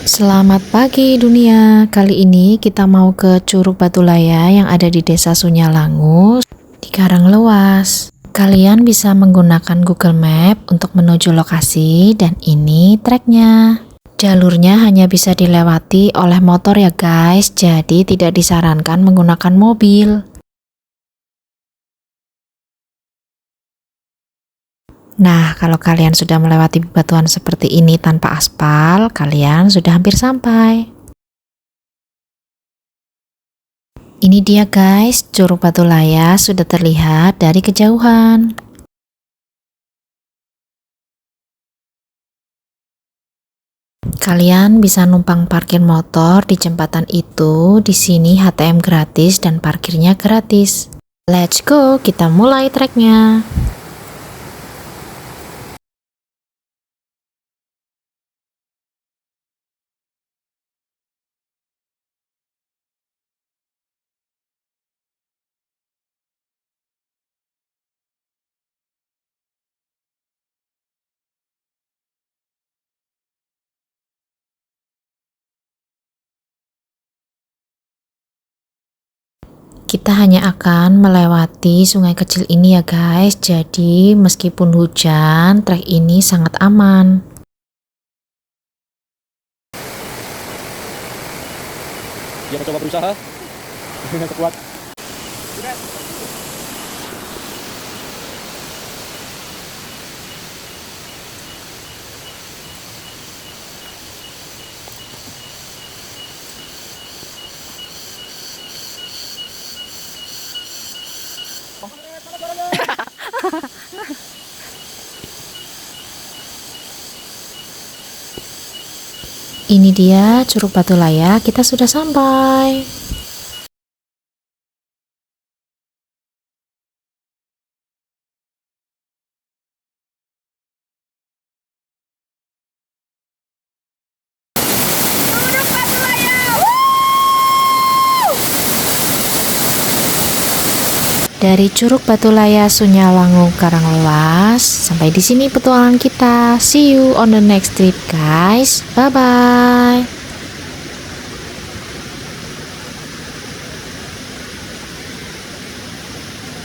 Selamat pagi dunia. Kali ini kita mau ke Curug Batulaya yang ada di Desa Sunyalangu di Karanglewas. Kalian bisa menggunakan Google Map untuk menuju lokasi dan ini treknya. Jalurnya hanya bisa dilewati oleh motor ya guys, jadi tidak disarankan menggunakan mobil. Nah, kalau kalian sudah melewati bebatuan seperti ini tanpa aspal, kalian sudah hampir sampai. Ini dia guys, Curug Batulaya sudah terlihat dari kejauhan. Kalian bisa numpang parkir motor di jembatan itu. Di sini HTM gratis dan parkirnya gratis. Let's go, kita mulai treknya. Kita hanya akan melewati sungai kecil ini ya guys, jadi meskipun hujan, trek ini sangat aman. Dia mencoba berusaha dengan sekuat. Ini dia Curug Batulaya, kita sudah sampai. Dari Curug Batulaya Sunyalangu Karanglewas, sampai di sini petualangan kita. See you on the next trip guys. Bye bye.